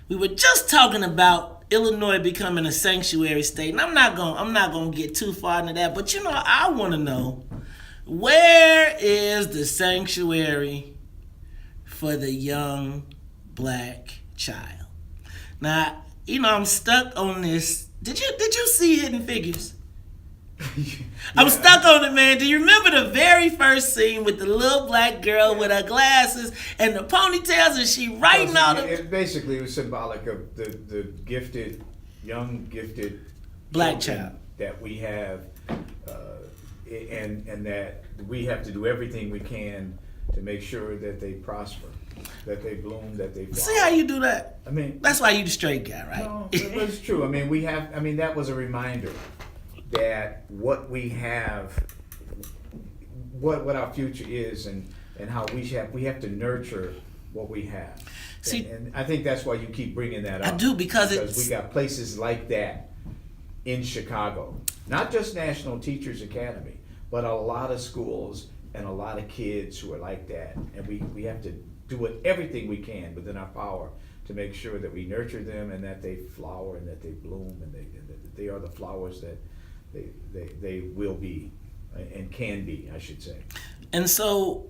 We were just talking about Illinois becoming a sanctuary state, and I'm not gonna get too far into that. But I want to know, where is the sanctuary for the young black child? Now, I'm stuck on this. Did you see Hidden Figures? I'm stuck on it, man. Do you remember the very first scene with the little black girl with her glasses and the ponytails, and she writing all the... It basically was symbolic of the gifted, young gifted black child that we have, and that we have to do everything we can to make sure that they prosper, that they bloom, that they flower. See how you do that? I mean, that's why you the straight guy, right? No, but it's true. I mean, that was a reminder that what we have, what our future is, and how we have to nurture what we have. See, and I think that's why you keep bringing that up. I do, because we got places like that in Chicago, not just National Teachers Academy, but a lot of schools and a lot of kids who are like that, and we have to do everything we can within our power to make sure that we nurture them and that they flower and that they bloom and that they are the flowers that they will be and can be, I should say. And so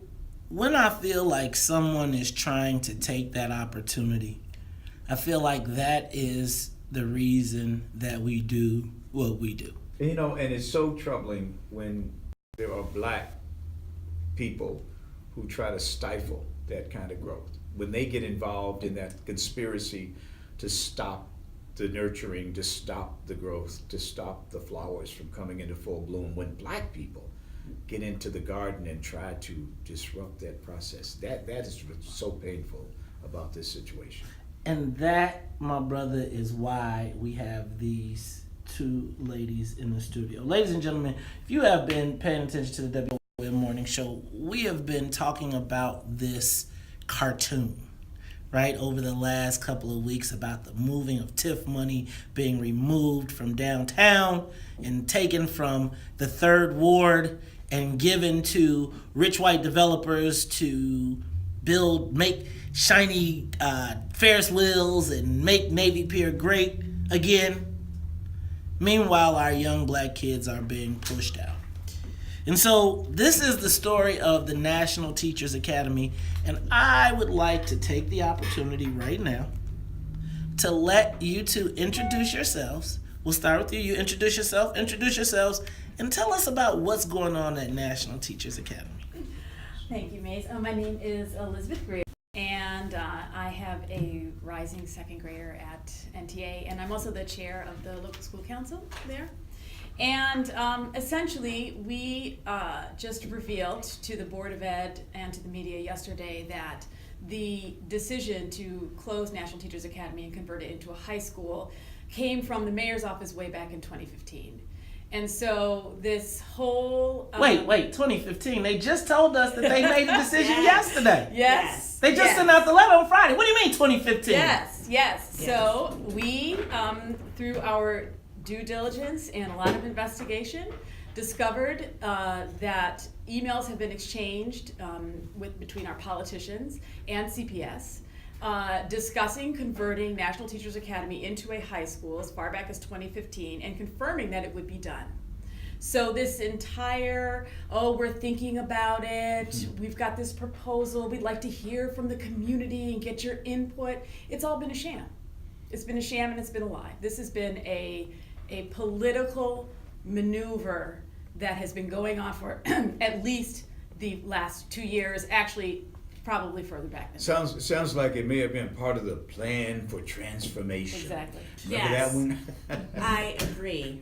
when I feel like someone is trying to take that opportunity, I feel like that is the reason that we do what we do. And it's so troubling when there are black people who try to stifle that kind of growth. When they get involved in that conspiracy to stop the nurturing, to stop the growth, to stop the flowers from coming into full bloom, when black people get into the garden and try to disrupt that process, that is what's so painful about this situation. And that, my brother, is why we have these two ladies in the studio. Ladies and gentlemen, if you have been paying attention to the WVON Morning Show, we have been talking about this cartoon, right, over the last couple of weeks, about the moving of TIF money being removed from downtown and taken from the Third Ward and given to rich white developers to make shiny Ferris wheels and make Navy Pier great again. Meanwhile, our young black kids are being pushed out. And so this is the story of the National Teachers Academy, and I would like to take the opportunity right now to let you two introduce yourselves. We'll start with you. You introduce yourselves, and tell us about what's going on at National Teachers Academy. Thank you, Mace. My name is Elisabeth Greer, and I have a rising second grader at NTA, and I'm also the chair of the local school council there. And essentially, we just revealed to the Board of Ed and to the media yesterday that the decision to close National Teachers Academy and convert it into a high school came from the mayor's office way back in 2015. And so this whole... Wait, 2015? They just told us that they made the decision yesterday. Yes. They just sent out the letter on Friday. What do you mean 2015? Yes. So we, through our due diligence and a lot of investigation, discovered that emails have been exchanged between our politicians and CPS discussing converting National Teachers Academy into a high school as far back as 2015 and confirming that it would be done. So this entire, we're thinking about it, we've got this proposal, we'd like to hear from the community and get your input, it's all been a sham. It's been a sham and it's been a lie. This has been a political maneuver that has been going on for at least the last 2 years, actually probably further back than that. Sounds like it may have been part of the plan for transformation. Exactly. Remember that one? I agree.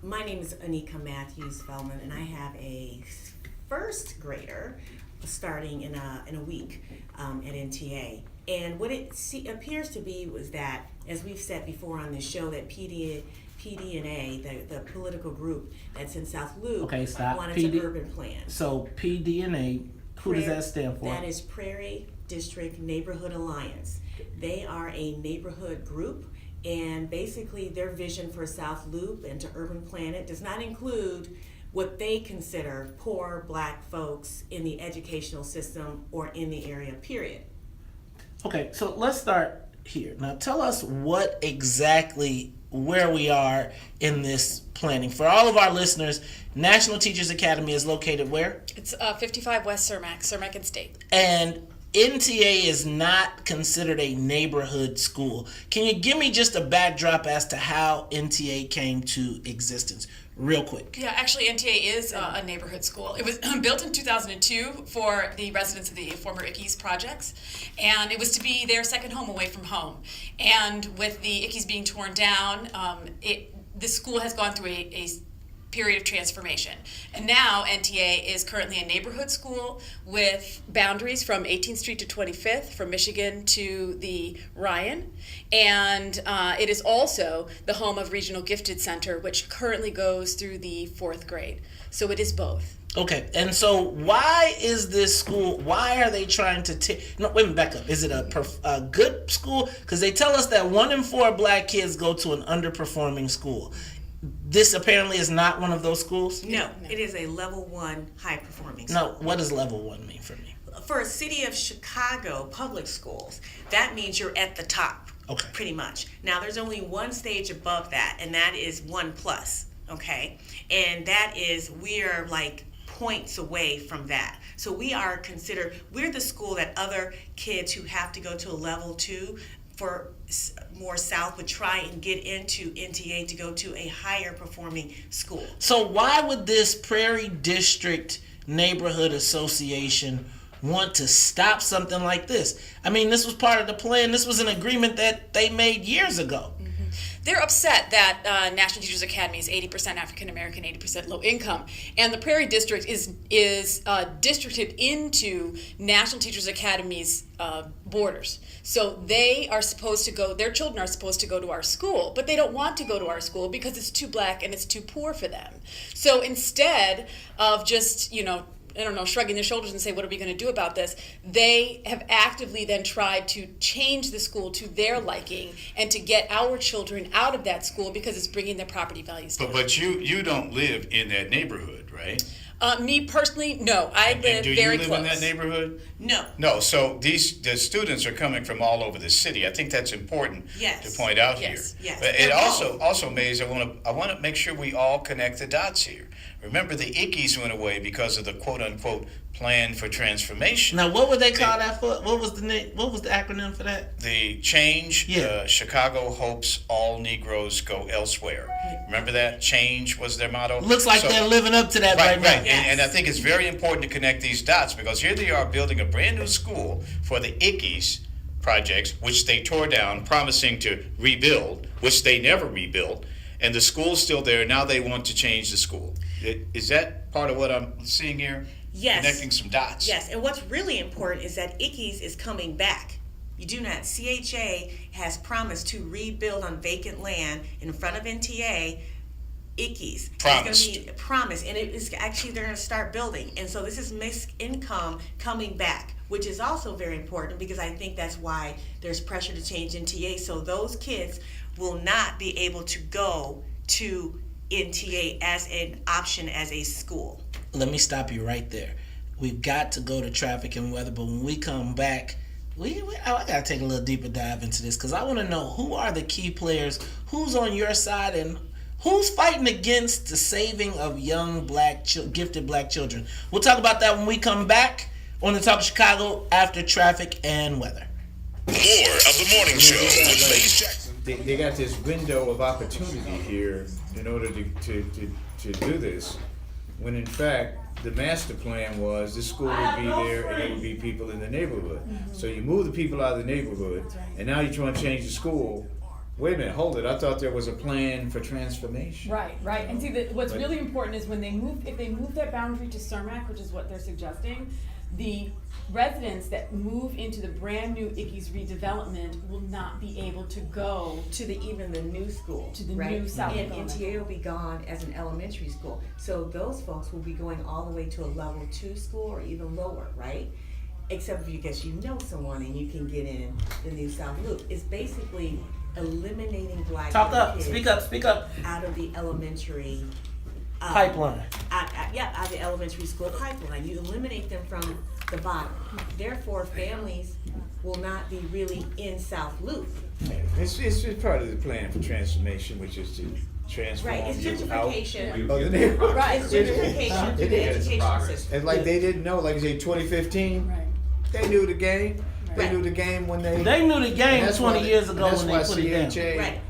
My name is Anika Matthews-Feldman, and I have a first grader starting in a week at NTA. And what it appears to be was that, as we've said before on this show, that PDNA, the political group that's in South Loop, wanted an urban plan. So PDNA, who does that stand for? That is Prairie District Neighborhood Alliance. They are a neighborhood group, and basically their vision for South Loop and to urban plan it does not include what they consider poor black folks in the educational system or in the area, period. Okay, so let's start here. Now tell us what exactly where we are in this planning. For all of our listeners, National Teachers Academy is located where? It's 55 West Cermak and State. And NTA is not considered a neighborhood school. Can you give me just a backdrop as to how NTA came to existence, real quick? Yeah, actually, NTA is a neighborhood school. It was built in 2002 for the residents of the former Ickes projects, and it was to be their second home away from home. And with the Ickes being torn down, the school has gone through a period of transformation. And now NTA is currently a neighborhood school with boundaries from 18th Street to 25th, from Michigan to the Ryan. And it is also the home of Regional Gifted Center, which currently goes through the 4th grade. So it is both. Okay, and so why is this school, why are they trying to no, wait a minute, back up. Is it a good school? Because they tell us that 1 in 4 black kids go to an underperforming school. This apparently is not one of those schools? No, it is a level 1 high performing No, school. what does level 1 mean for me? For a city of Chicago public schools, that means you're at the top. Okay. Pretty much. Now there's only one stage above that, and that is 1+. Okay, and that is we're like points away from that. So we are considered, we're the school that other kids who have to go to a level 2 for more south would try and get into NTA to go to a higher performing school. So why would this Prairie District Neighborhood Association want to stop something like this? I mean, this was part of the plan. This was an agreement that they made years ago. They're upset that National Teachers Academy is 80% African American, 80% low income, and the Prairie District is districted into National Teachers Academy's borders. So they are supposed to go. Their children are supposed to go to our school, but they don't want to go to our school because it's too black and it's too poor for them. So instead of just shrugging their shoulders and say, what are we going to do about this? They have actively then tried to change the school to their liking and to get our children out of that school because it's bringing their property values down. But you don't live in that neighborhood, right? Me personally, no. I live And do very you live close. in that neighborhood? No. No, so the students are coming from all over the city. I think that's important Yes. to point out Yes. here. Yes. But it also, Mays, I want to make sure we all connect the dots here. Remember, the Ickes went away because of the quote unquote plan for transformation. Now, what would they call that for? What was the name? What was the acronym for that? The change, Yeah. Chicago hopes all Negroes go elsewhere. Remember that? Change was their motto. Looks like So- they're living up to that right, now. Yes. And I think it's very important to connect these dots because here they are building a brand new school for the Ickes projects, which they tore down, promising to rebuild, which they never rebuilt. And the school's still there. Now they want to change the school. Is that part of what I'm seeing here? Yes. Connecting some dots. Yes, and what's really important is that Ickes is coming back. You do not. CHA has promised to rebuild on vacant land in front of NTA. Ickes. Promised. It's going to be promised, and it is actually they're going to start building. And so this is mixed income coming back, which is also very important because I think that's why there's pressure to change NTA. So those kids will not be able to go to NTA as an option as a school. Let me stop you right there. We've got to go to traffic and weather, but when we come back, I got to take a little deeper dive into this because I want to know who are the key players, who's on your side, and who's fighting against the saving of young gifted black children. We'll talk about that when we come back on the Talk of Chicago after traffic and weather. More of the morning show with Mays Jackson. They got this window of opportunity here in order to do this, when in fact the master plan was this school would be there and there would be people in the neighborhood. So you move the people out of the neighborhood, and now you're trying to change the school. Wait a minute, hold it. I thought there was a plan for transformation. Right. And see, what's really important is when if they move that boundary to Cermak, which is what they're suggesting, the residents that move into the brand new Ickes redevelopment will not be able to go to even the new school, to the right? new South And Building. NTA will be gone as an elementary school, so those folks will be going all the way to a level 2 school or even lower, right? Except if you guess you know someone and you can get in the new South Loop. It's basically eliminating black Talk up, kids speak up. out of the elementary Pipeline. out of the elementary school pipeline. You eliminate them from the bottom. Therefore, families will not be really in South Loop. It's part of the plan for transformation, which is to transform Right, it's you out gentrification. of the neighborhood. Right, it's gentrification through the education system. And like they didn't know, like I say, 2015, Right. they knew the game. They Right. knew the game when they. They knew the game That's 20 why- years ago that's when why they put it down. CHA Right.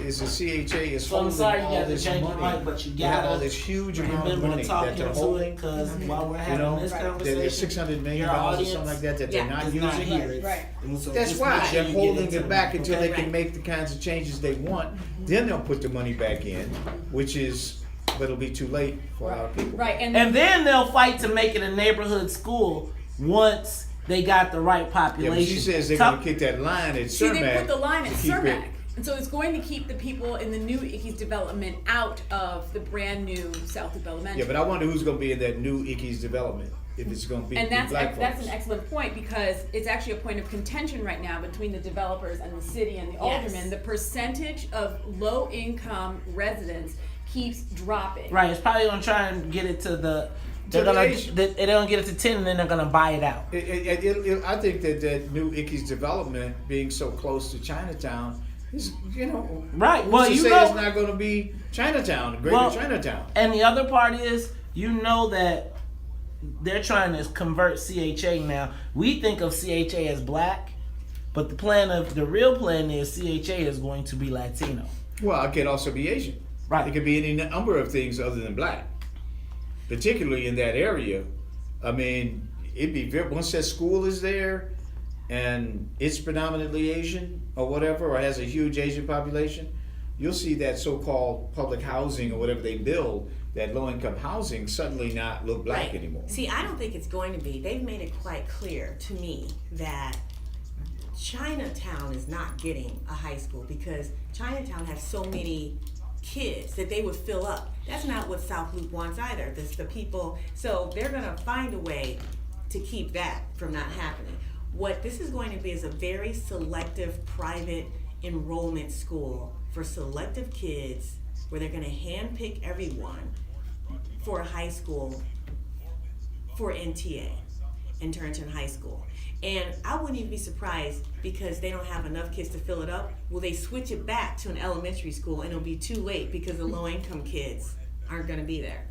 is the CHA is So I'm holding sorry you all got to this change your money. mic, but you They have all gotta this huge amount of remember money to talk that they're into it, holding. because while we're You having know, this that conversation, there's $600 million your or audience something like that they're Yeah, not is not using. here. Right. And so That's just why make sure they're you get holding into it back until they Right. can make the kinds of changes they want. Then they'll put the money back in, which is, but it'll be too late for a lot of people. Right, and And then they'll fight to make it a neighborhood school once they got the right Yeah, population. but she says they're Top- gonna kick that line at see, Cermak. they put the line at to keep it- Cermak. And so it's going to keep the people in the new Ickes development out of the brand new South Loop Elementary. Yeah, but I wonder who's gonna be in that new Ickes development, if it's gonna be And the black that's folks. an excellent point, because it's actually a point of contention right now between the developers and the city and the Yes. aldermen. The percentage of low income residents keeps dropping. Right, it's probably gonna try and get it to the. They're the gonna age. they're gonna get it to 10, and then they're gonna buy it out. I think that new Ickes development being so close to Chinatown is, Right. who's Well, to you say know, it's not gonna be Chinatown, greater Well, Chinatown. and the other part is, you know that they're trying to convert CHA now. We think of CHA as black, but the real plan is CHA is going to be Latino. Well, it could also be Asian. Right. It could be any number of things other than black, particularly in that area. I mean, it'd be very, once that school is there and it's predominantly Asian or whatever, or has a huge Asian population, you'll see that so-called public housing or whatever they build, that low-income housing, suddenly not look black Right. anymore. See, I don't think it's going to be. They've made it quite clear to me that Chinatown is not getting a high school because Chinatown has so many kids that they would fill up. That's not what South Loop wants either. This the people. So they're gonna find a way to keep that from not happening. What this is going to be is a very selective private enrollment school for selective kids where they're gonna handpick everyone for a high school for NTA in Turreton High School. And I wouldn't even be surprised because they don't have enough kids to fill it up. Will they switch it back to an elementary school and it'll be too late because the low income kids aren't gonna be there?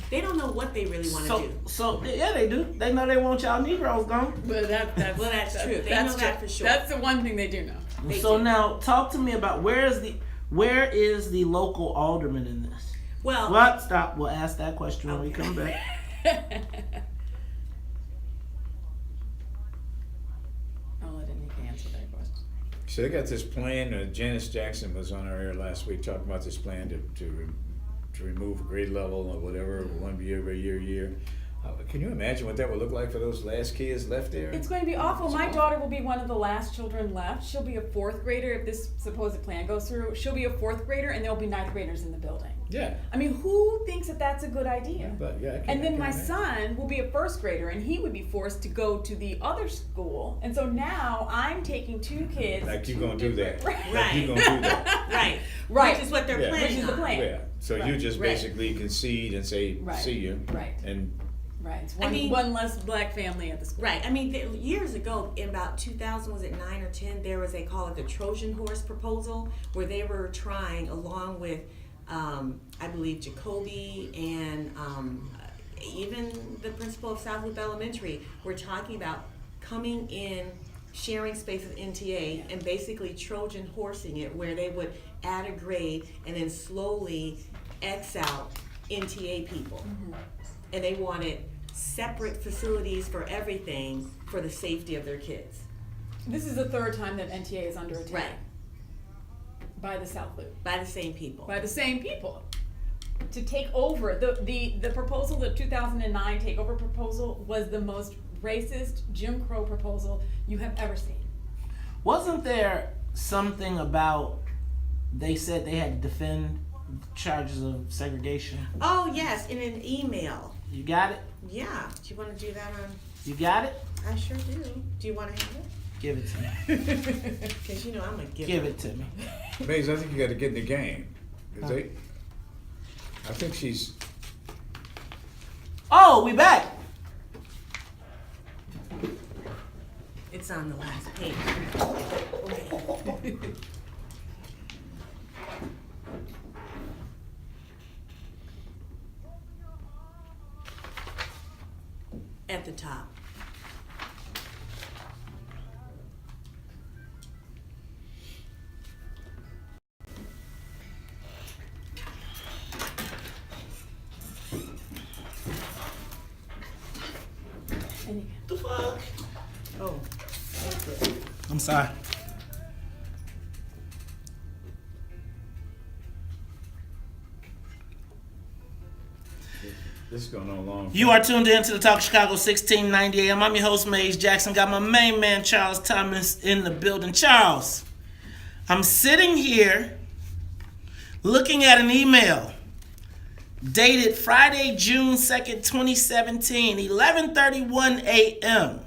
They don't know what they really wanna do. So yeah, they do. They know they want y'all Negroes gone. But that's Well, that's true. They know that for sure. That's the one thing they do know. They So do. now, talk to me about where is the local alderman in this? Well, What? Stop. We'll ask that question when we come back. I'll let Anika answer that question. So they got this plan, Janice Jackson was on our air last week talking about this plan to remove a grade level or whatever, one year by year. Can you imagine what that would look like for those last kids left there? It's going to be awful. My daughter will be one of the last children left. She'll be a fourth grader if this supposed plan goes through. She'll be a fourth grader, and there'll be ninth graders in the building. Yeah, I mean, who thinks that that's a good idea? but yeah. And then my son will be a first grader, and he would be forced to go to the other school. And so now I'm taking two kids. Like you to gonna do that? different- Like you gonna do that? right. Right. Which is what they're Yeah. planning Which is the on. plan. Yeah. So you Right. just Right. basically concede and say, Right. "See you," Right. and Right. It's I one, mean- one less black family at the school. Right. I mean, years ago, in about 2000, was it 9 or 10? There was call it the Trojan horse proposal, where they were trying, along with, I believe, Jacoby and even the principal of South Loop Elementary, were talking about coming in, sharing space with NTA, and basically Trojan horsing it, where they would add a grade and then slowly X out NTA people. And they wanted separate facilities for everything for the safety of their kids. This is the third time that NTA is under attack. Right. By the South Loop. By the same people. By the same people. To take over. The proposal, the 2009 takeover proposal, was the most racist Jim Crow proposal you have ever seen. Wasn't there something about they said they had to defend charges of segregation? Oh yes, in an email. You got it? Yeah. Do you want to do that on? You got it? I sure do. Do you want to have it? Give it to me. Because you know I'm a giver. Give it to me. Maze, I think you got to get in the game. 'Cause I think she's. Oh, we back. It's on the last page. Okay. At the top. The fuck? Oh, that's it. I'm sorry. This is going on long. You are tuned in to the Talk Chicago 1690 AM. I'm your host, Maze Jackson. Got my main man, Charles Thomas, in the building. Charles, I'm sitting here looking at an email dated Friday, June 2nd, 2017, 11:31 a.m.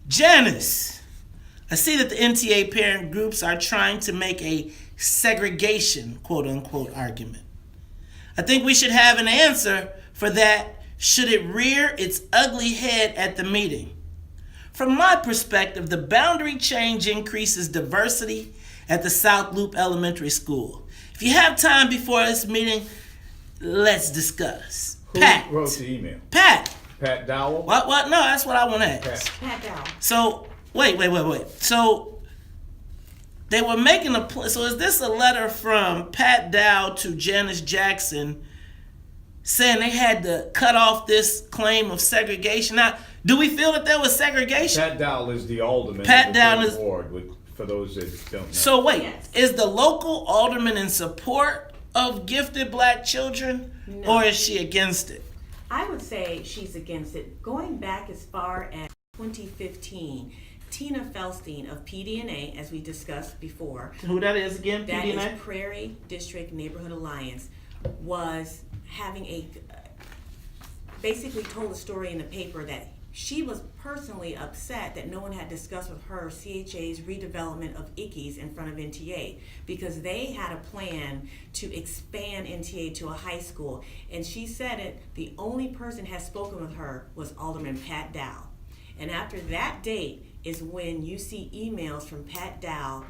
Janice, I see that the NTA parent groups are trying to make a segregation, quote-unquote, argument. I think we should have an answer for that should it rear its ugly head at the meeting. From my perspective, the boundary change increases diversity at the South Loop Elementary School. If you have time before this meeting, let's discuss. Who Pat. wrote the email? Pat. Pat Dowell? What? No, that's what I want to ask. Pat down. So, wait. So, they were making so is this a letter from Pat Dow to Janice Jackson saying they had to cut off this claim of segregation? Now, do we feel that there was segregation? Pat Dowell is the alderman Pat of the Dowell third is- ward, for those that don't know. So wait, Yes. is the local alderman in support of gifted black children, No. or is she against it? I would say she's against it. Going back as far as 2015, Tina Felstein of PDNA, as we discussed before, Who that is again? that PDNA? is Prairie District Neighborhood Alliance, was having basically told a story in the paper that she was personally upset that no one had discussed with her CHA's redevelopment of Ickes in front of NTA, because they had a plan to expand NTA to a high school. And she said it, the only person has spoken with her was Alderman Pat Dow. And after that date is when you see emails from Pat Dow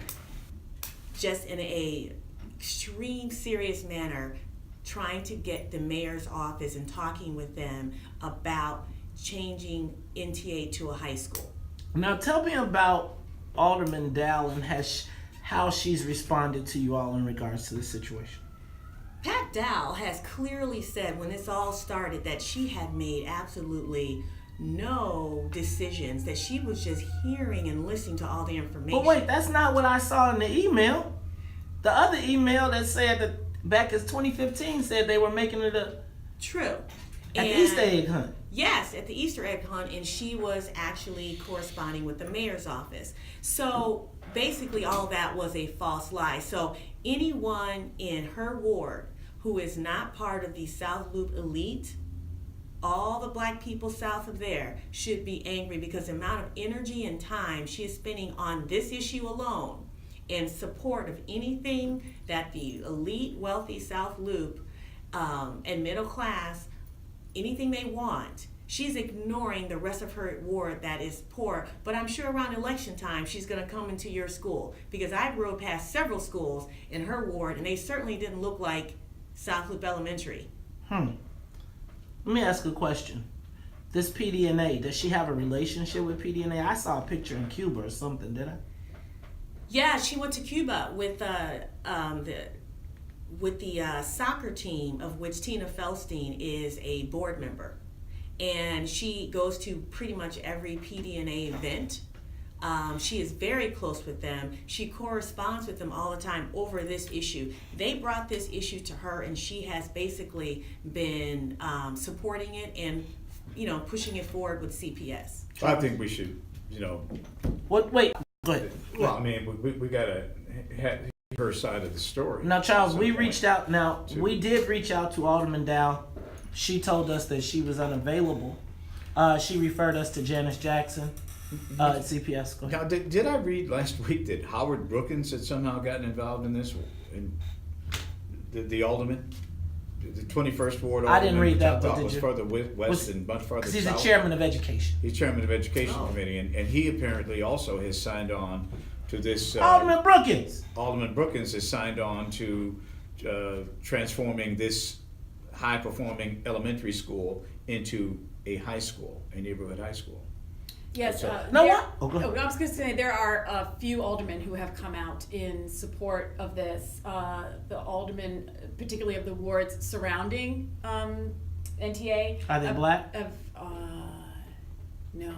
just in a extreme serious manner trying to get the mayor's office and talking with them about changing NTA to a high school. Now tell me about Alderman Dow and how she's responded to you all in regards to this situation. Pat Dow has clearly said when this all started that she had made absolutely no decisions, that she was just hearing and listening to all the information. But wait, that's not what I saw in the email. The other email that said that back in 2015 said they were making it a True. at the And- Easter egg hunt. Yes, at the Easter egg hunt, and she was actually corresponding with the mayor's office. So basically all that was a false lie. So anyone in her ward who is not part of the South Loop elite, all the black people south of there should be angry, because the amount of energy and time she is spending on this issue alone in support of anything that the elite, wealthy South Loop and middle class, anything they want, she's ignoring the rest of her ward that is poor. But I'm sure around election time she's going to come into your school, because I rode past several schools in her ward and they certainly didn't look like South Loop Elementary. Let me ask a question. This PDNA, does she have a relationship with PDNA? I saw a picture in Cuba or something, didn't I? Yeah, she went to Cuba with the soccer team, of which Tina Felstein is a board member, and she goes to pretty much every PDNA event. She is very close with them. She corresponds with them all the time over this issue. They brought this issue to her, and she has basically been supporting it and, pushing it forward with CPS. I think we should, What? Wait, go ahead. well, I mean, we got to have her side of the story. Now, Charles, at some we point. reached out. Now, we did reach out to Alderman Dow. She told us that she was unavailable. She referred us to Janice Jackson at CPS. Go ahead. Now, did I read last week that Howard Brookins had somehow gotten involved in this? In the alderman? the 21st Ward. I didn't read that, I but thought did was you? further west and much further Because he's south. the chairman of education. He's chairman of Education Committee, and he apparently also has signed on to this. Alderman Brookins. Alderman Brookins has signed on to transforming this high-performing elementary school into a high school, a neighborhood high school. Yes. No, there- what? Oh, go ahead. I was going to say there are a few aldermen who have come out in support of this. The aldermen, particularly of the wards surrounding NTA. Are they black? No.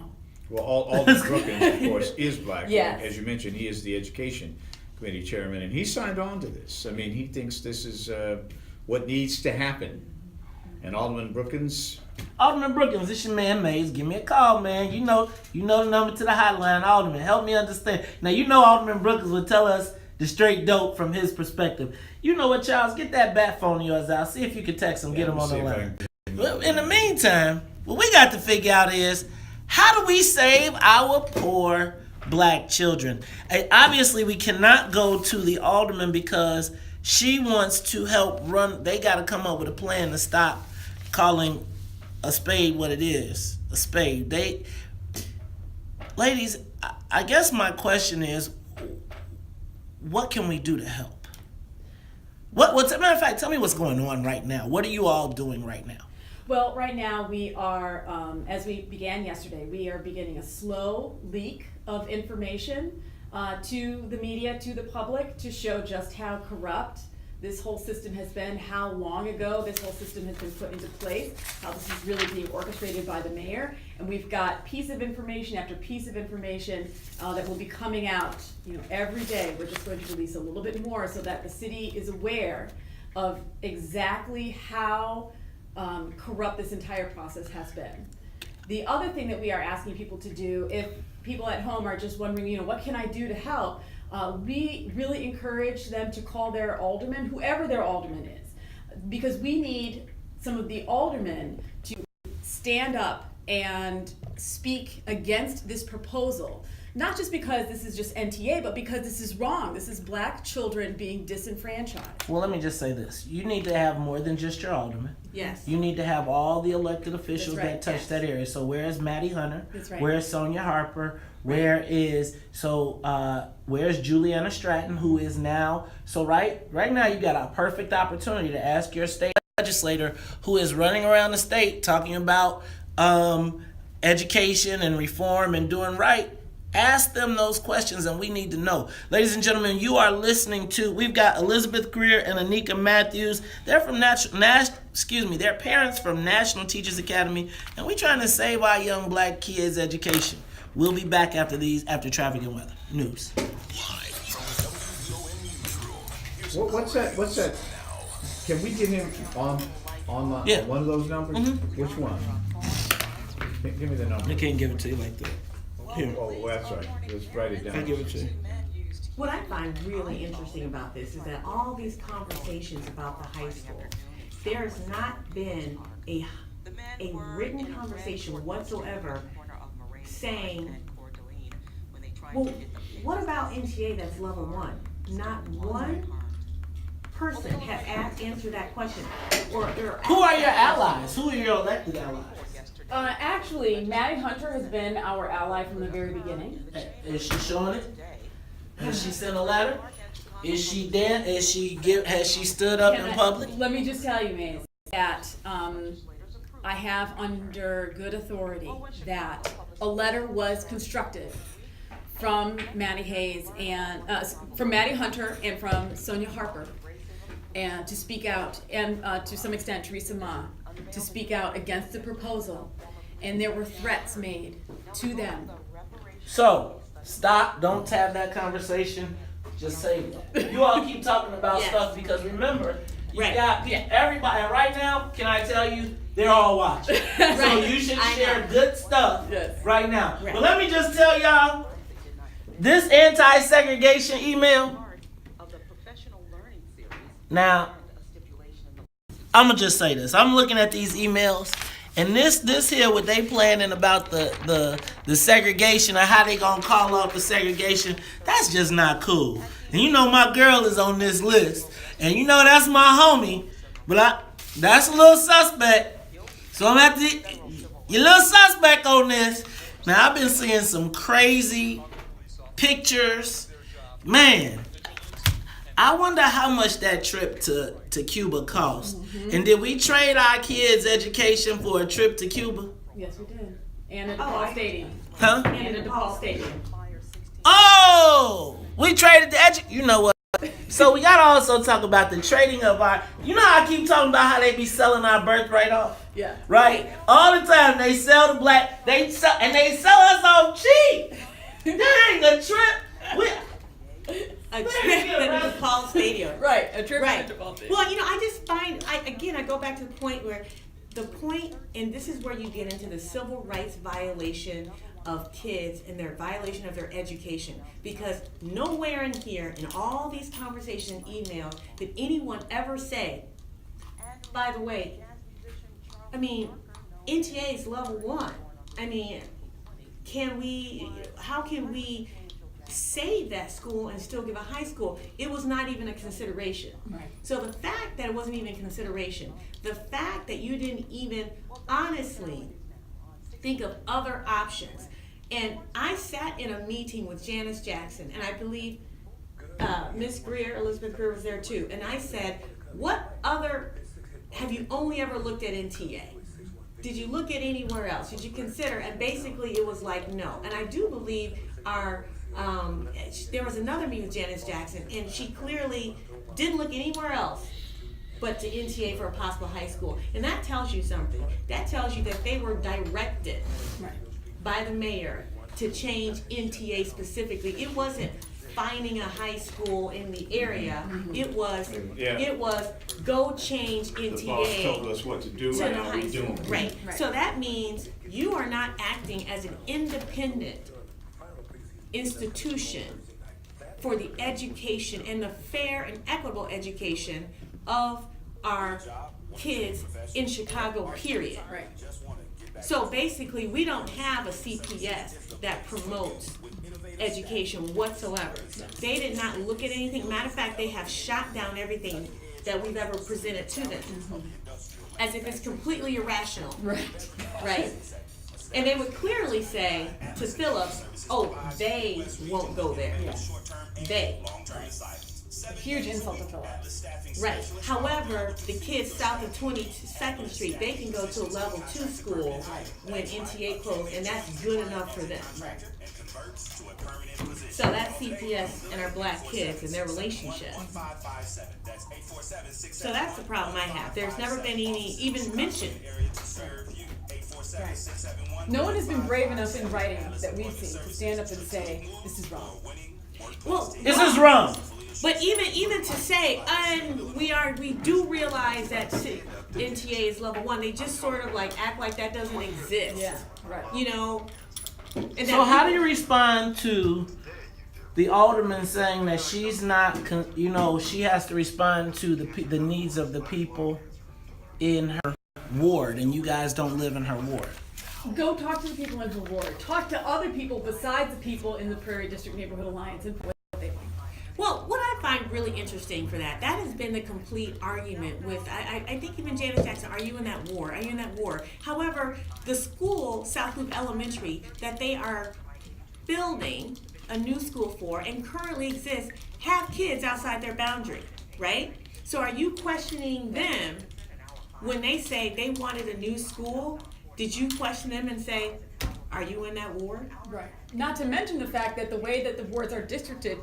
Well, Alderman Brookins, of course, is black. Yes. As you mentioned, he is the Education Committee chairman, and he signed on to this. I mean, he thinks this is what needs to happen. And Alderman Brookins, This your man Mays. Give me a call, man. You know the number to the hotline. Alderman, help me understand. Now Alderman Brookins will tell us the straight dope from his perspective. You know what, Charles? Get that bat phone of yours out. See if you can text him. Get him on the line. Well, in the meantime, what we got to figure out is how do we save our poor black children? Obviously, we cannot go to the alderman because she wants to help run. They got to come up with a plan to stop calling a spade what it is, a spade. Ladies, I guess my question is, what can we do to help? What's a matter of fact, tell me what's going on right now. What are you all doing right now? Well, right now we are, as we began yesterday, we are beginning a slow leak of information to the media, to the public, to show just how corrupt this whole system has been, how long ago this whole system has been put into place, how this is really being orchestrated by the mayor. And we've got piece of information after piece of information that will be coming out, every day. We're just going to release a little bit more so that the city is aware of exactly how corrupt this entire process has been. The other thing that we are asking people to do, if people at home are just wondering, what can I do to help? We really encourage them to call their alderman, whoever their alderman is, because we need some of the aldermen to stand up and speak against this proposal. Not just because this is just NTA, but because this is wrong. This is black children being disenfranchised. Well, let me just say this. You need to have more than just your alderman. Yes. You need to have all the elected officials That's right, that touch yes. that area. So where's Maddie Hunter? That's right. Where's Sonia Harper? Where's Juliana Stratton, who is now, so right now you got a perfect opportunity to ask your state legislator who is running around the state talking about education and reform and doing right. Ask them those questions, and we need to know. Ladies and gentlemen, you are listening to, we've got Elisabeth Greer and Anika Matthews. They're from they're parents from National Teachers Academy, and we're trying to save our young black kids' education. We'll be back after traffic and weather news. what's that? Can we get him on Yeah. one of those numbers? Mm-hmm. Which one? Give me the number. I can't give it to you like that. Here, Oh, that's right. Let's write it down. I'll give it to you. What I find really interesting about this is that all these conversations about the high school, there's not been a written conversation whatsoever saying, well, what about NTA that's level 1? Not one person has answered that question. Who are your allies? Who are your elected allies? Actually, Maddie Hunter has been our ally from the very beginning. Is she showing it? Has she sent a letter? Is she there? Has she stood up in public? Let me just tell you, Maze, that I have under good authority that a letter was constructed from Maddie Hayes and from Maddie Hunter and from Sonia Harper, and to speak out, and to some extent Teresa Ma, to speak out against the proposal, and there were threats made to them. So, stop, don't have that conversation, just say it. You all keep talking about Yes. stuff because remember, you Right. got everybody, and right now, can I tell you, they're all watching. So Right. you should I share know. good stuff Yes. right now. Right. But let me just tell y'all, this anti-segregation email, now, I'm gonna just say this. I'm looking at these emails, and this here, what they planning about the segregation or how they gonna call off the segregation, that's just not cool. And my girl is on this list, and that's my homie. But That's a little suspect. So I'm at you're a little suspect on this. Now I've been seeing some crazy pictures. Man, I wonder how much that trip to Cuba cost. Mm-hmm. And did we trade our kids' education for a trip to Cuba? Yes, we did. And at DePaul Stadium. Huh? And at DePaul Stadium. Oh! We traded the you know what? So we gotta also talk about the trading of our. You know how I keep talking about how they be selling our birthright off. Yeah. Right. All the time they sell the black. They sell us off cheap. That ain't a trip. A trip to DePaul Stadium. Right. A trip Right. to DePaul Stadium. Well, I just find I go back to the point where and this is where you get into the civil rights violation of kids and their violation of their education, because nowhere in here in all these conversations and emails did anyone ever say, by the way, NTA is level 1. How can we save that school and still give a high school? It was not even a consideration. Right. So the fact that it wasn't even a consideration, the fact that you didn't even honestly think of other options. And I sat in a meeting with Janice Jackson, and I believe Miss Greer, Elisabeth Greer was there too. And I said, have you only ever looked at NTA? Did you look at anywhere else? Did you consider? And basically it was like, no. And I do believe there was another meeting with Janice Jackson, and she clearly didn't look anywhere else but to NTA for a possible high school. And that tells you something. That tells you that they were directed by the mayor to change NTA specifically. It wasn't finding a high school in the area. It was go change NTA. The boss told us what to do, and now we're doing it. Right. So that means you are not acting as an independent institution for the education and the fair and equitable education of our kids in Chicago, period. Right. So basically, we don't have a CPS that promotes education whatsoever. They did not look at anything. Matter of fact, they have shot down everything that we've ever presented to them, as if it's completely irrational. Right. And they would clearly say to Phillips, they won't go there. They. A huge insult to Phillips. Right. However, the kids south of 22nd Street, they can go to a level 2 school when NTA closed, and that's good enough for them. So that's CPS and our black kids and their relationship. So that's the problem I have. There's never been any even mention. No one has been brave enough in writing that we've seen to stand up and say, this is wrong. Well, this is wrong. But even to say, we do realize that NTA is level 1. They just sort of act like that doesn't exist. Yeah, right. And so how do you respond to the alderman saying that she's not, she has to respond to the needs of the people in her ward, and you guys don't live in her ward? Go talk to the people in her ward. Talk to other people besides the people in the Prairie District Neighborhood Alliance and what they want. Well, what I find really interesting for that has been the complete argument with, I think even Janice Jackson, are you in that ward? Are you in that ward? However, the school, South Loop Elementary, that they are building a new school for and currently exists, have kids outside their boundary, right? So are you questioning them when they say they wanted a new school? Did you question them and say, are you in that ward? Right. Not to mention the fact that the way that the wards are districted,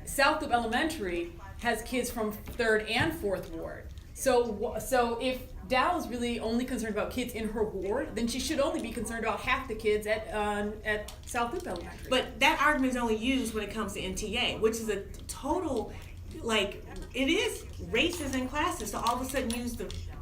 South Loop Elementary has kids from 3rd and 4th Ward. So if Dow is really only concerned about kids in her ward, then she should only be concerned about half the kids at South Loop Elementary. But that argument is only used when it comes to NTA, which is a total, it is racist and classist. So all of a sudden use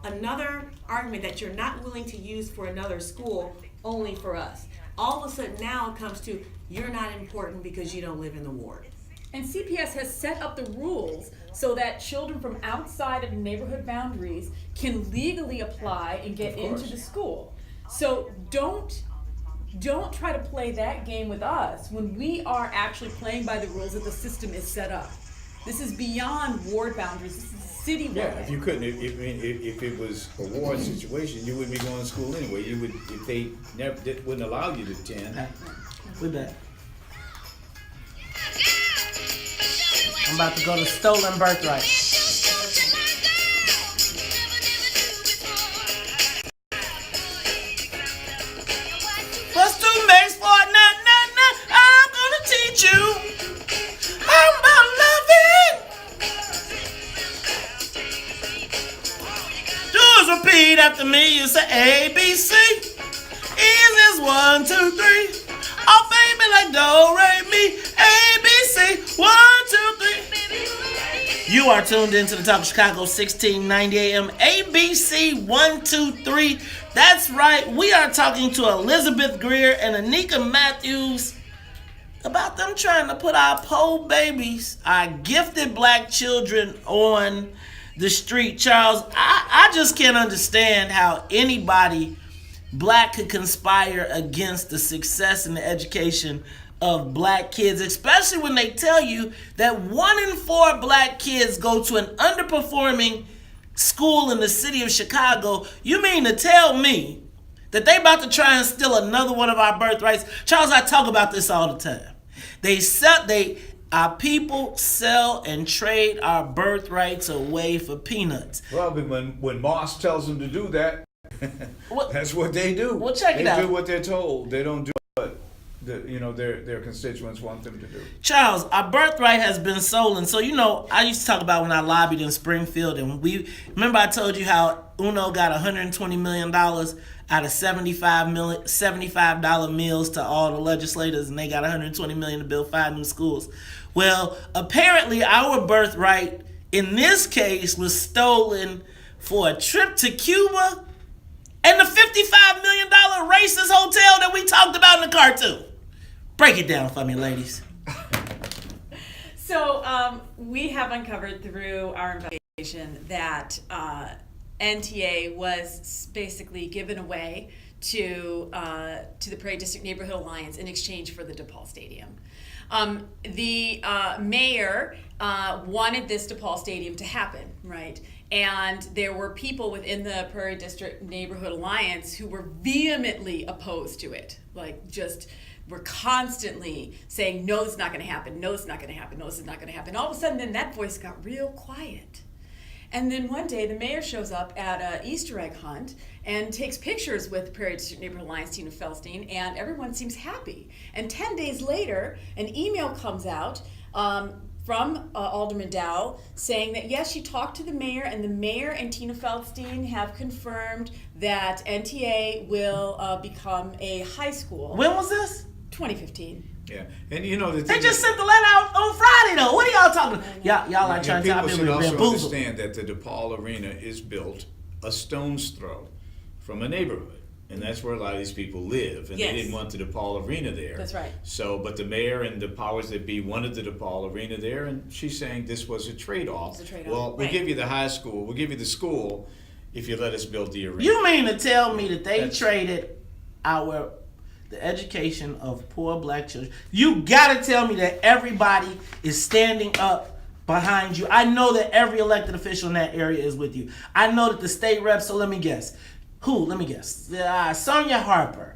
another argument that you're not willing to use for another school, only for us. All of a sudden now it comes to, you're not important because you don't live in the ward. And CPS has set up the rules so that children from outside of neighborhood boundaries can legally apply and get into the school. So don't try to play that game with us when we are actually playing by the rules that the system is set up. This is beyond ward boundaries. This is city Yeah, wide. if you couldn't, if it was a war situation, you wouldn't be going to school anyway. You would, if they wouldn't allow you to attend. We back. I'm about to go to Stolen Birthright. Plus 2 makes 4, nah, nah, nah. I'm gonna teach you. I'm about loving. Do repeat after me. You say ABC. Easy as 1, 2, 3. Oh, baby, like do, re, mi, ABC. 1, 2, 3. You are tuned into the Talk of Chicago, 1690 AM, ABC 123. That's right. We are talking to Elisabeth Greer and Anika Matthews about them trying to put our poor babies, our gifted black children, on the street. Charles, I just can't understand how anybody black could conspire against the success and the education of black kids, especially when they tell you that 1 in 4 black kids go to an underperforming school in the city of Chicago. You mean to tell me that they about to try and steal another one of our birthrights? Charles, I talk about this all the time. Our people sell and trade our birthrights away for peanuts. Well, but when Moss tells them to do that, that's what they do. Well, check it out. They do what they're told. They don't do what their constituents want them to do. Charles, our birthright has been stolen. So, I used to talk about when I lobbied in Springfield, and remember I told you how UNO got $120 million out of $75 meals to all the legislators, and they got $120 million to build 5 new schools. Well, apparently our birthright in this case was stolen for a trip to Cuba and the $55 million racist hotel that we talked about in the cartoon. Break it down for me, ladies. So we have uncovered through our investigation that NTA was basically given away to the Prairie District Neighborhood Alliance in exchange for the DePaul Stadium. The mayor wanted this DePaul Stadium to happen, right? And there were people within the Prairie District Neighborhood Alliance who were vehemently opposed to it. Were constantly saying, no, it's not going to happen, no, it's not going to happen, no, this is not going to happen. All of a sudden, then that voice got real quiet. And then one day, the mayor shows up at an Easter egg hunt and takes pictures with Prairie District Neighborhood Alliance Tina Feldstein, and everyone seems happy. And 10 days later, an email comes out from Alderman Dow saying that, yes, she talked to the mayor, and the mayor and Tina Feldstein have confirmed that NTA will become a high school. When was this? 2015. Yeah, and the They thing just is, sent the letter out on Friday, though. What are y'all talking about? Y'all are trying to tell people me should we're also bamboozled. understand that the DePaul Arena is built a stone's throw from a neighborhood. And that's where a lot of these people live. And Yes. they didn't want the DePaul Arena there. That's right. So, but the mayor and the powers that be wanted the DePaul Arena there, and she's saying this was a trade-off. It's a trade-off. Well, we'll Right. give you the high school, we'll give you the school if you let us build the arena. You mean to tell me that they That's- traded the education of poor black children? You gotta tell me that everybody is standing up behind you. I know that every elected official in that area is with you. I know that the state reps, so let me guess. Who? Let me guess. Sonia Harper,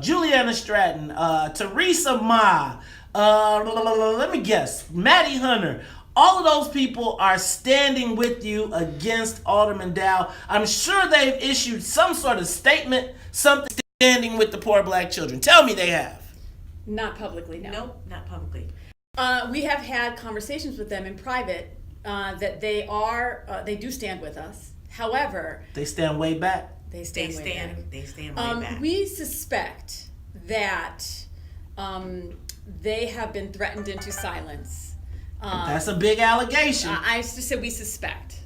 Juliana Stratton, Teresa Ma, let me guess, Maddie Hunter. All of those people are standing with you against Alderman Dow. I'm sure they've issued some sort of statement, something standing with the poor black children. Tell me they have. Not publicly, no. Nope, not publicly. We have had conversations with them in private that they do stand with us. However, They stand way back. they They stand with us. stand way back. We suspect that they have been threatened into silence. That's a big allegation. I just said we suspect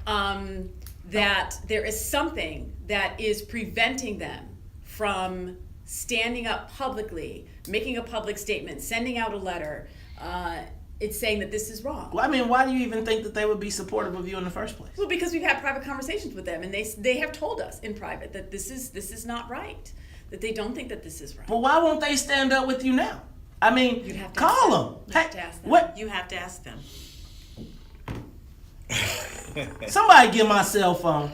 that there is something that is preventing them from standing up publicly, making a public statement, sending out a letter. It's saying that this is wrong. Well, I mean, why do you even think that they would be supportive of you in the first place? Well, because we've had private conversations with them, and they have told us in private that this is not right. That they don't think that this is right. But why won't they stand up with you now? I mean, You'd have to call ask them. them. You'd have to ask them. What? You have to ask them. Somebody get my cell phone.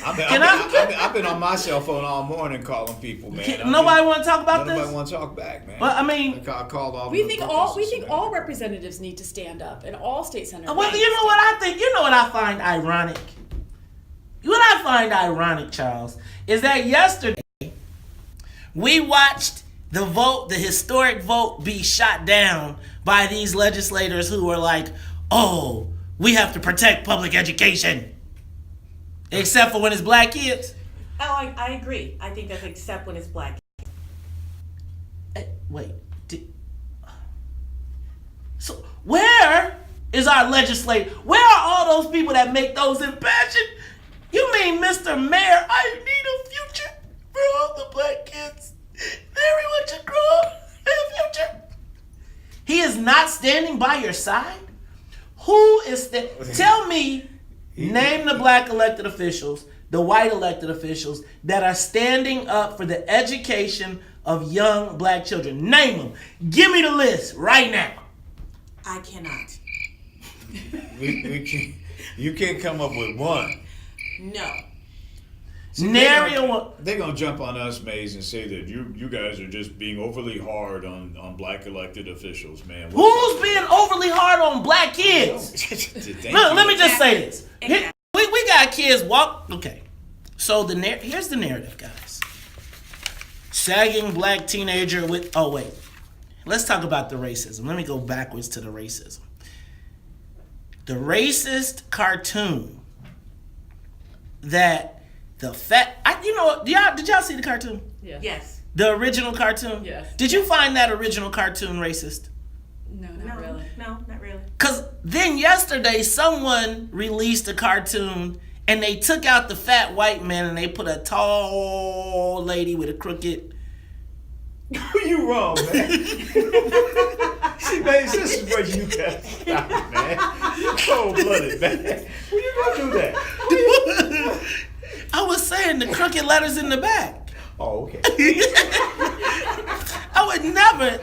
I've been on my cell phone all morning calling people, man. Nobody want to talk about this? Nobody want to talk back, man. Well, I mean, I called all. We the think protesters all today. representatives need to stand up, and all state senators. well, you know what I think? You know what I find ironic? What I find ironic, Charles, is that yesterday we watched the vote, the historic vote, be shot down by these legislators who were like, "Oh, we have to protect public education." Except for when it's black kids. Oh, I agree. I think that's except when it's black. Wait. So where is our legislator? Where are all those people that make those impassioned? You mean, Mr. Mayor, I need a future for all the black kids. Everyone should grow up in a future. He is not standing by your side? Who is tell me, name the black elected officials, the white elected officials that are standing up for the education of young black children. Name them. Give me the list right now. I cannot. We can't. You can't come up with one. No. Nary one. They're gonna jump on us, Maze, and say that you guys are just being overly hard on black elected officials, man. Who's being overly hard on black kids? Look, let me just say this. We got kids walk. Okay, so here's the narrative, guys. Sagging black teenager with. Oh wait, let's talk about the racism. Let me go backwards to the racism. The racist cartoon that did y'all see the cartoon? Yeah. Yes. The original cartoon? Yes. Did you find that original cartoon racist? No, not really. No, not really. Because then yesterday someone released a cartoon and they took out the fat white man and they put a tall lady with a crooked. You wrong, man. See, man, this is where you got to stop it, man. You're cold-blooded, man. When you gonna do that? I was saying the crooked letters in the back. Oh, okay. I would never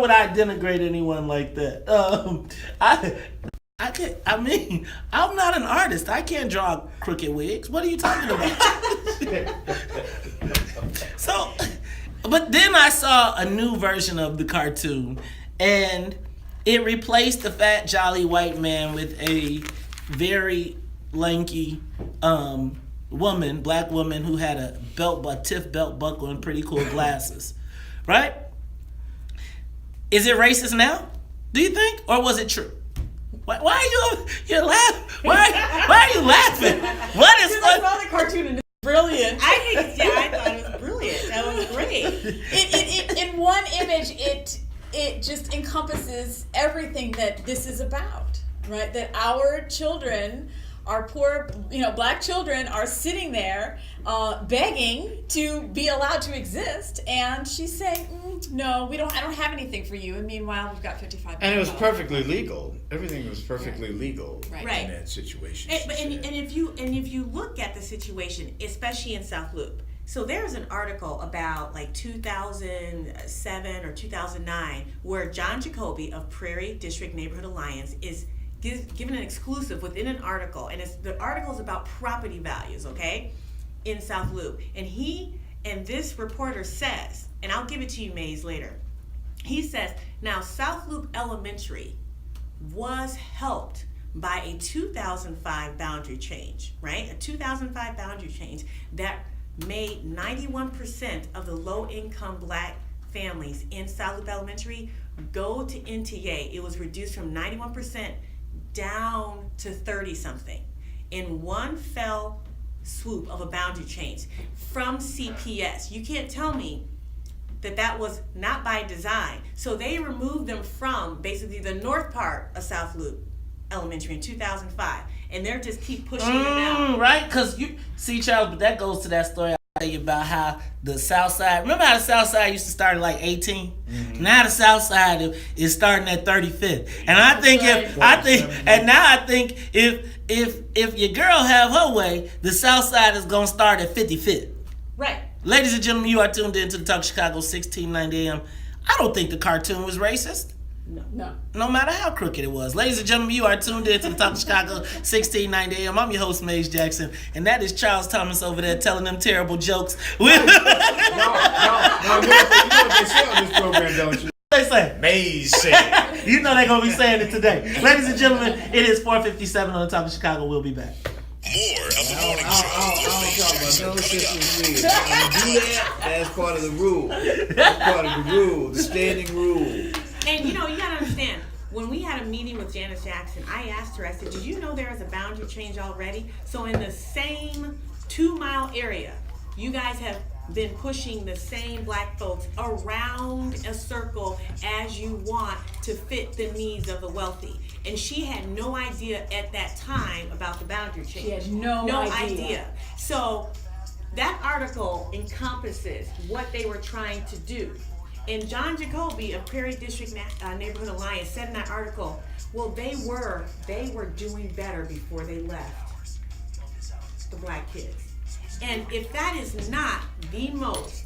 would I denigrate anyone like that. I'm not an artist. I can't draw crooked wigs. What are you talking about? So, but then I saw a new version of the cartoon, and it replaced the fat jolly white man with a very lanky black woman who had a tiff belt buckle and pretty cool glasses, right? Is it racist now? Do you think, or was it true? Why are you laughing? Why are you laughing? What is I saw the cartoon and it's brilliant. I thought it was brilliant. That was great. In one image, it just encompasses everything that this is about, right? That our children, our poor, black children, are sitting there begging to be allowed to exist, and she's saying, "No, I don't have anything for you." And meanwhile, we've got 55. And it was perfectly legal. Everything was perfectly legal Right. in that situation. And if you look at the situation, especially in South Loop, so there's an article about like 2007 or 2009 where John Jacoby of Prairie District Neighborhood Alliance is given an exclusive within an article, and the article is about property values, okay, in South Loop, and this reporter says, and I'll give it to you, Maze, later. He says, now South Loop Elementary was helped by a 2005 boundary change, right? A 2005 boundary change that made 91% of the low-income black families in South Loop Elementary go to NTA. It was reduced from 91% down to 30-something in one fell swoop of a boundary change from CPS. You can't tell me that was not by design. So they removed them from basically the north part of South Loop Elementary in 2005, and they're just keep pushing them out. Right? Because you see, Charles, but that goes to that story I tell you about how the South Side. Remember how the South Side used to start at like 18? Mm-hmm. Now the South Side is starting at 35th, and I think if your girl have her way, the South Side is gonna start at 55th. Right. Ladies and gentlemen, you are tuned in to the Talk Chicago 1690 AM. I don't think the cartoon was racist. No. No matter how crooked it was. Ladies and gentlemen, you are tuned in to the Talk Chicago 1690 AM. I'm your host, Maze Jackson, and that is Charles Thomas over there telling them terrible jokes. No, you know what they say on this program, don't you? They say. Amazing. You know they're going to be saying it today. Ladies and gentlemen, it is 4:57 on the Talk of Chicago. We'll be back. More of the morning show. I don't talk about no systems weird. When you do that, that's part of the rule. That's part of the rule, the standing rule. And you gotta understand, when we had a meeting with Janice Jackson, I asked her, I said, did you know there is a boundary change already? So in the same 2-mile area, you guys have been pushing the same black folks around a circle as you want to fit the needs of the wealthy. And she had no idea at that time about the boundary change. She had no idea. So that article encompasses what they were trying to do. And John Jacoby of Prairie District Neighborhood Alliance said in that article, well, they were doing better before they left the black kids. And if that is not the most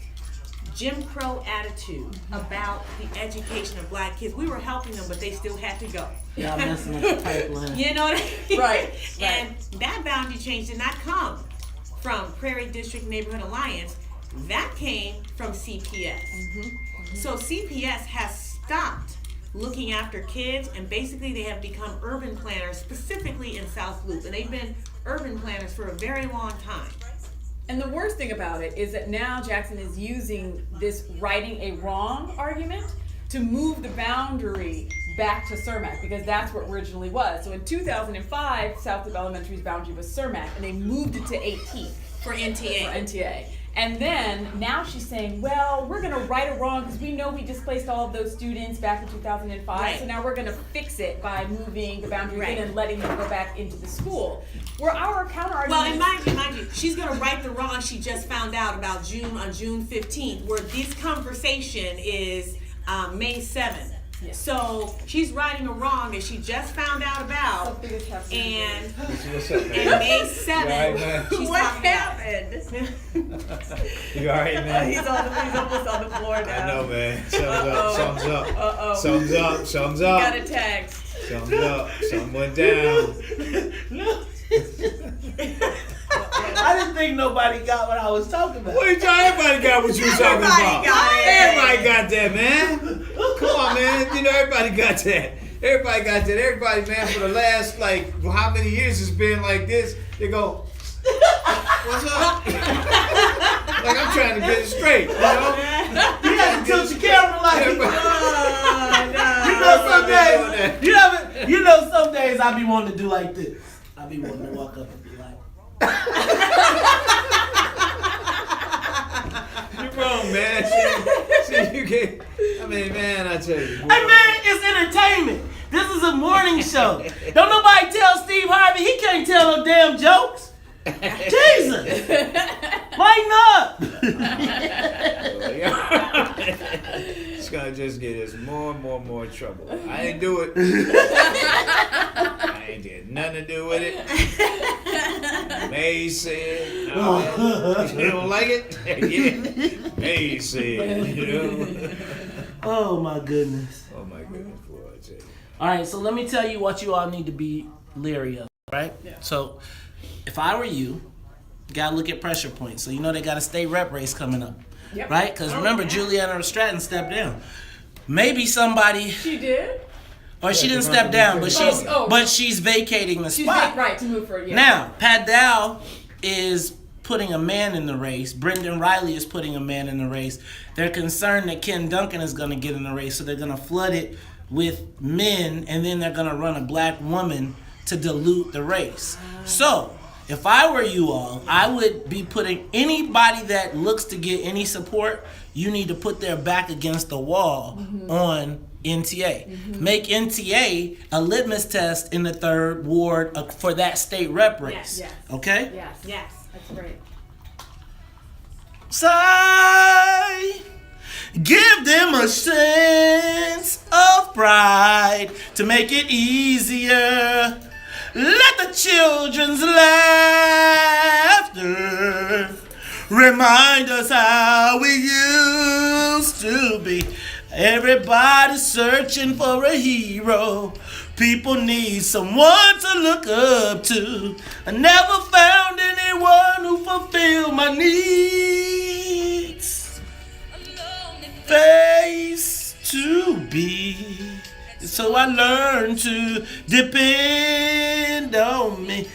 Jim Crow attitude about the education of black kids, we were helping them, but they still had to go. Y'all messing with the pipeline. You know what I mean? Right. And that boundary change did not come from Prairie District Neighborhood Alliance. That came from CPS. So CPS has stopped looking after kids, and basically they have become urban planners, specifically in South Loop. And they've been urban planners for a very long time. And the worst thing about it is that now Jackson is using this righting a wrong argument to move the boundary back to Cermak, because that's what originally was. So in 2005, Southlip Elementary's boundary was Cermak, and they moved it to 18th For NTA. for NTA. And then now she's saying, well, we're going to right a wrong because we know we displaced all of those students back in 2005. Right. So now we're going to fix it by moving the boundary Right. in and letting them go back into the school. Where our counter argument. Well, and mind you, she's going to right the wrong she just found out about on June 15th, where this conversation is May 7th. Yeah. So she's righting a wrong that she just found out about, Something is happening. and What's up, man? May You all 7th, right, man? she's What talking about happened? You all right, man? He's almost on the floor now. I know, man. Thumbs up. Uh-oh. Thumbs You got up. a text. Thumbs up. Something went down. I didn't think nobody got what I was talking about. What are you talking? Everybody got what you was talking about. got it. Everybody got that, man. Come on, man. Everybody got that. Everybody got that. Everybody, man, for the last, how many years it's been like this, they go, what's up? I'm trying to get it straight, you know? You have to tilt your camera like you know some days I be wanting to do like this. I be wanting to walk up and be like, You're wrong, man. See, you can't. I mean, man, I tell you. hey man, it's entertainment. This is a morning show. Don't nobody tell Steve Harvey he can't tell no damn jokes. Jesus, lighten up. It's gonna just get us more and more trouble. I ain't do it. I ain't did nothing to do with it. May said, no, man, you don't like it? Yeah. May said, you know. Oh my goodness. Oh my goodness, boy, I tell you. All right, so let me tell you what you all need to be leery of, right? Yeah. So, if I were you, gotta look at pressure points. So you know they got a state rep race coming up, Yep. right? Because remember, yeah. Juliana Stratton stepped down. Maybe somebody, She did? or she didn't step down, but she's Oh. but she's vacating the She's spot. right to move for it. Yeah. Now, Pat Dow is putting a man in the race. Brendan Riley is putting a man in the race. They're concerned that Ken Duncan is going to get in the race, so they're going to flood it with men, and then they're going to run a black woman to dilute the race. So, if I were you all, I would be putting anybody that looks to get any support, you need to put their back against the wall on NTA. Make NTA a litmus test in the 3rd ward for that state rep race. Yes. Okay? Yes. Yes. That's great. Sigh. Give them a sense of pride to make it easier. Let the children's laughter Remind us how we used to be. Everybody's searching for a hero. People need someone to look up to. I never found anyone who fulfilled my needs. Face to be. So I learned to depend on me.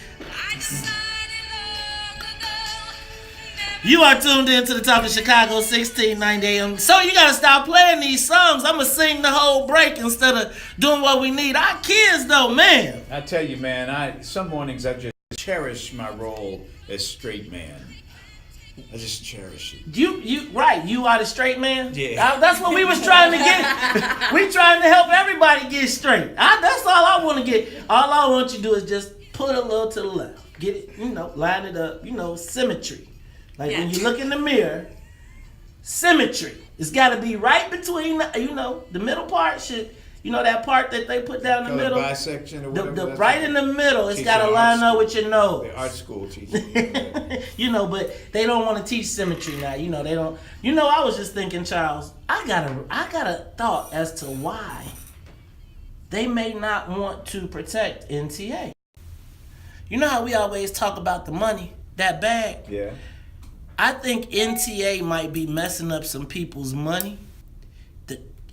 You are tuned in to the Talk of Chicago, 1690 AM. So you gotta stop playing these songs. I'm gonna sing the whole break instead of doing what we need. Our kids, though, man. I tell you, man, some mornings I just cherish my role as straight man. I just cherish it. You right. You are the straight man. Yeah. That's what we was trying to get. We trying to help everybody get straight. That's all I want to get. All I want you to do is just put a little to the left. Get it, line it up. Symmetry. Like when you look in the mirror, symmetry. It's got to be right between, the middle part should, that part that they put down in the middle. Bisection or whatever. The right in the middle, it's got to line up with your nose. The art school teacher. But they don't want to teach symmetry now. They don't. I was just thinking, Charles, I got a thought as to why they may not want to protect NTA. You know how we always talk about the money, that bag? Yeah. I think NTA might be messing up some people's money.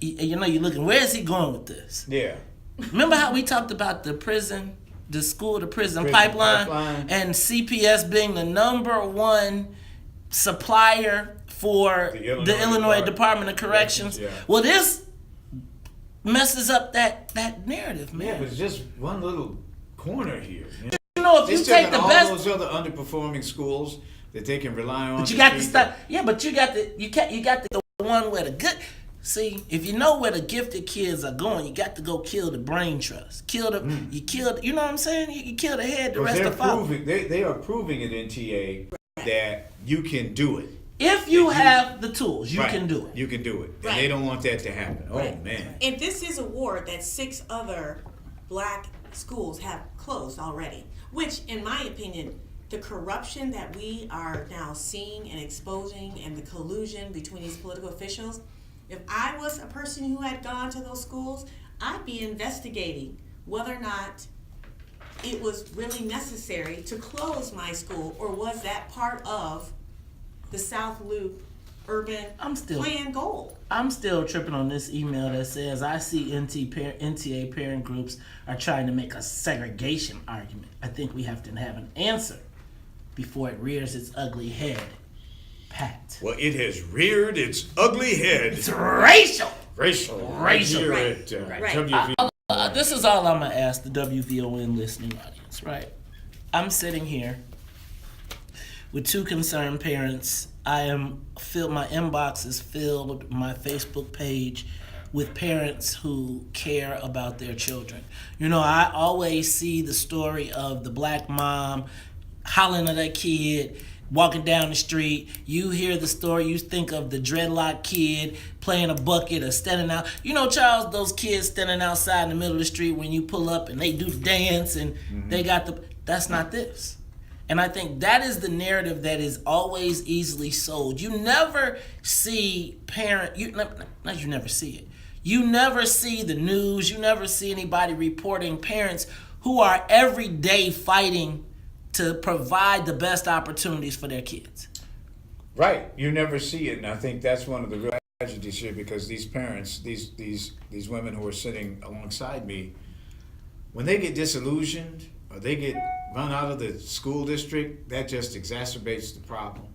You're looking, where is he going with this? Yeah. Remember how we talked about the prison pipeline, and CPS being the number one supplier for the Illinois Department of Corrections? Yeah. Well, this messes up that narrative, man. Yeah, but it's just one little corner here. If you take the best, all those other underperforming schools that they can rely on. But you got to stop. Yeah, but you got the one where the good. See, if you know where the gifted kids are going, you got to go kill the brain trust. You know what I'm saying? You kill the head, the rest of follow. They are proving at NTA that you can do it. If you have the tools, you can do it. You can do it. Right. And they don't want that to happen. Right. Oh, man. And this is a ward that 6 other black schools have closed already, which, in my opinion, the corruption that we are now seeing and exposing and the collusion between these political officials, if I was a person who had gone to those schools, I'd be investigating whether or not it was really necessary to close my school, or was that part of the South Loop urban plan goal. I'm still tripping on this email that says, I see NTA parent groups are trying to make a segregation argument. I think we have to have an answer before it rears its ugly head. Pat. Well, it has reared its ugly head. It's racial. Racial. Right. This is all I'm going to ask the WVON listening audience, right? I'm sitting here with 2 concerned parents. My inbox is filled, my Facebook page, with parents who care about their children. I always see the story of the black mom hollering at that kid, walking down the street. You hear the story, you think of the dreadlock kid playing a bucket or standing out. Charles, those kids standing outside in the middle of the street when you pull up and they do the dance and they got that's not this. And I think that is the narrative that is always easily sold. You never see you never see it. You never see the news. You never see anybody reporting parents who are every day fighting to provide the best opportunities for their kids. Right. You never see it, and I think that's one of the real tragedies here, because these parents, these women who are sitting alongside me, when they get disillusioned or they get run out of the school district, that just exacerbates the problem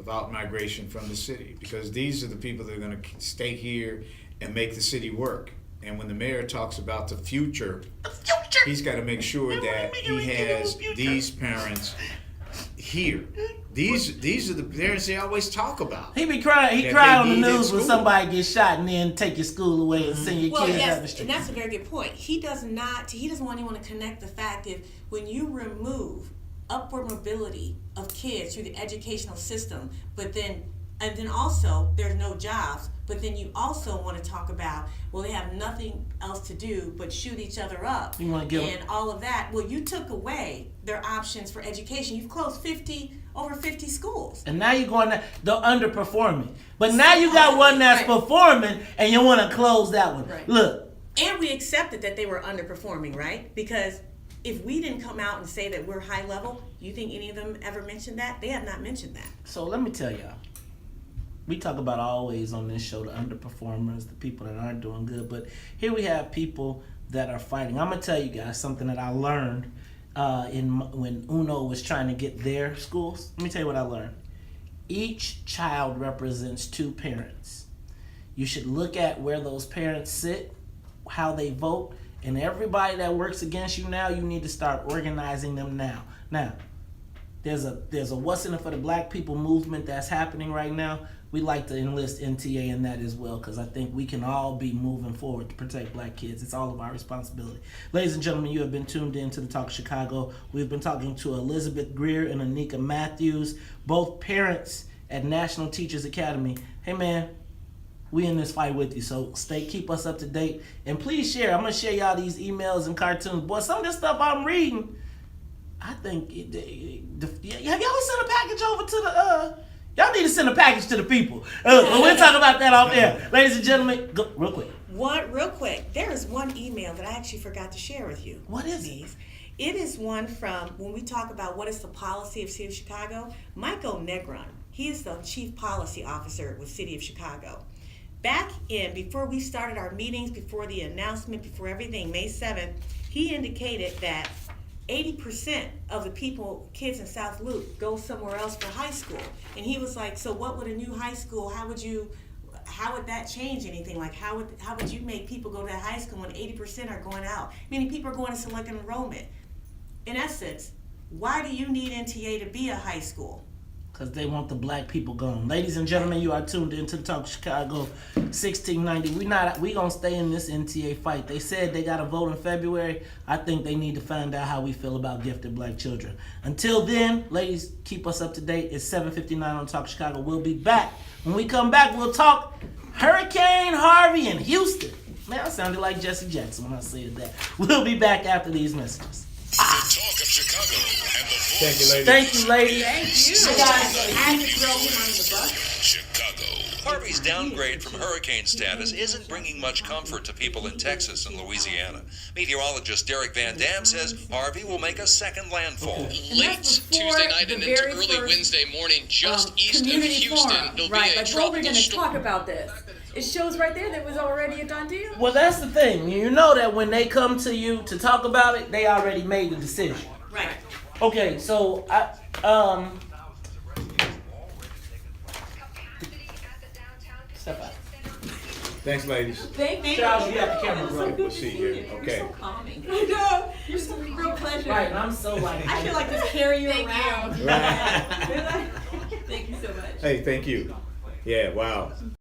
of out-migration from the city, because these are the people that are going to stay here and make the city work. And when the mayor talks about the future, he's got to make sure that he has these parents here. These are the parents they always talk about. He be crying. He cry on the news when somebody gets shot and then take your school away and send your kids out the street. And that's a very good point. He doesn't want anyone to connect the fact that when you remove upward mobility of kids through the educational system, and then also there's no jobs, but then you also want to talk about, well, they have nothing else to do but shoot each other up and all of that. Well, you took away their options for education. You've closed 50 over 50 schools. And now you're going to the underperforming. But now you got one that's performing, and you want to close that one. Right. Look. And we accepted that they were underperforming, right? Because if we didn't come out and say that we're high level, you think any of them ever mentioned that? They have not mentioned that. So let me tell y'all. We talk about always on this show the underperformers, the people that aren't doing good. But here we have people that are fighting. I'm going to tell you guys something that I learned when UNO was trying to get their schools. Let me tell you what I learned. Each child represents two parents. You should look at where those parents sit, how they vote, and everybody that works against you now, you need to start organizing them now. Now, there's a What's in It for the Black People movement that's happening right now. We'd like to enlist NTA in that as well, because I think we can all be moving forward to protect black kids. It's all of our responsibility. Ladies and gentlemen, you have been tuned in to the Talk Chicago. We've been talking to Elisabeth Greer and Anika Matthews, both parents at National Teachers Academy. Hey man, we in this fight with you, so keep us up to date. And please share. I'm going to share y'all these emails and cartoons. Boy, some of this stuff I'm reading, I think, have y'all sent a package over to the, y'all need to send a package to the people. We'll talk about that off air. Ladies and gentlemen, go, real quick. Real quick, there is one email that I actually forgot to share with you. What is it? It is one from, when we talk about what is the policy of City of Chicago, Michael Negron, he is the Chief Policy Officer with City of Chicago. Back before we started our meetings, before the announcement, before everything, May 7th, he indicated that 80% of the kids in South Loop go somewhere else for high school. And he was like, so what would a new high school, how would that change anything? Like, how would you make people go to high school when 80% are going out? Meaning people are going to select enrollment. In essence, why do you need NTA to be a high school? Because they want the black people gone. Ladies and gentlemen, you are tuned into the Talk Chicago 1690. We gonna stay in this NTA fight. They said they got a vote in February. I think they need to find out how we feel about gifted black children. Until then, ladies, keep us up to date. It's 7:59 on Talk Chicago. We'll be back. When we come back, we'll talk Hurricane Harvey in Houston. Man, I sounded like Jesse Jackson when I said that. We'll be back after these messages. The talk of Chicago and the voice. Thank you, ladies. Thank you, ladies. Thank you. I had to throw him under the bus. Chicago. Harvey's downgrade from hurricane status isn't bringing much comfort to people in Texas and Louisiana. Meteorologist Derek Van Dam says Harvey will make a second landfall. Late Tuesday night and into early Wednesday morning, just east of Houston, it'll be a tropical storm. Talk about this. It shows right there that it was already a done deal. Well, that's the thing. You know that when they come to you to talk about it, they already made the decision. Right. Okay, so step out. Thanks, ladies. Thank you. Charles, you got the camera rolling. We'll see you. Okay. You're so calming. I know. You're so real pleasure. Right, and I'm so like. I feel like just carry you Thank around. you. Right. Thank you so much. Hey, thank you. Yeah, wow.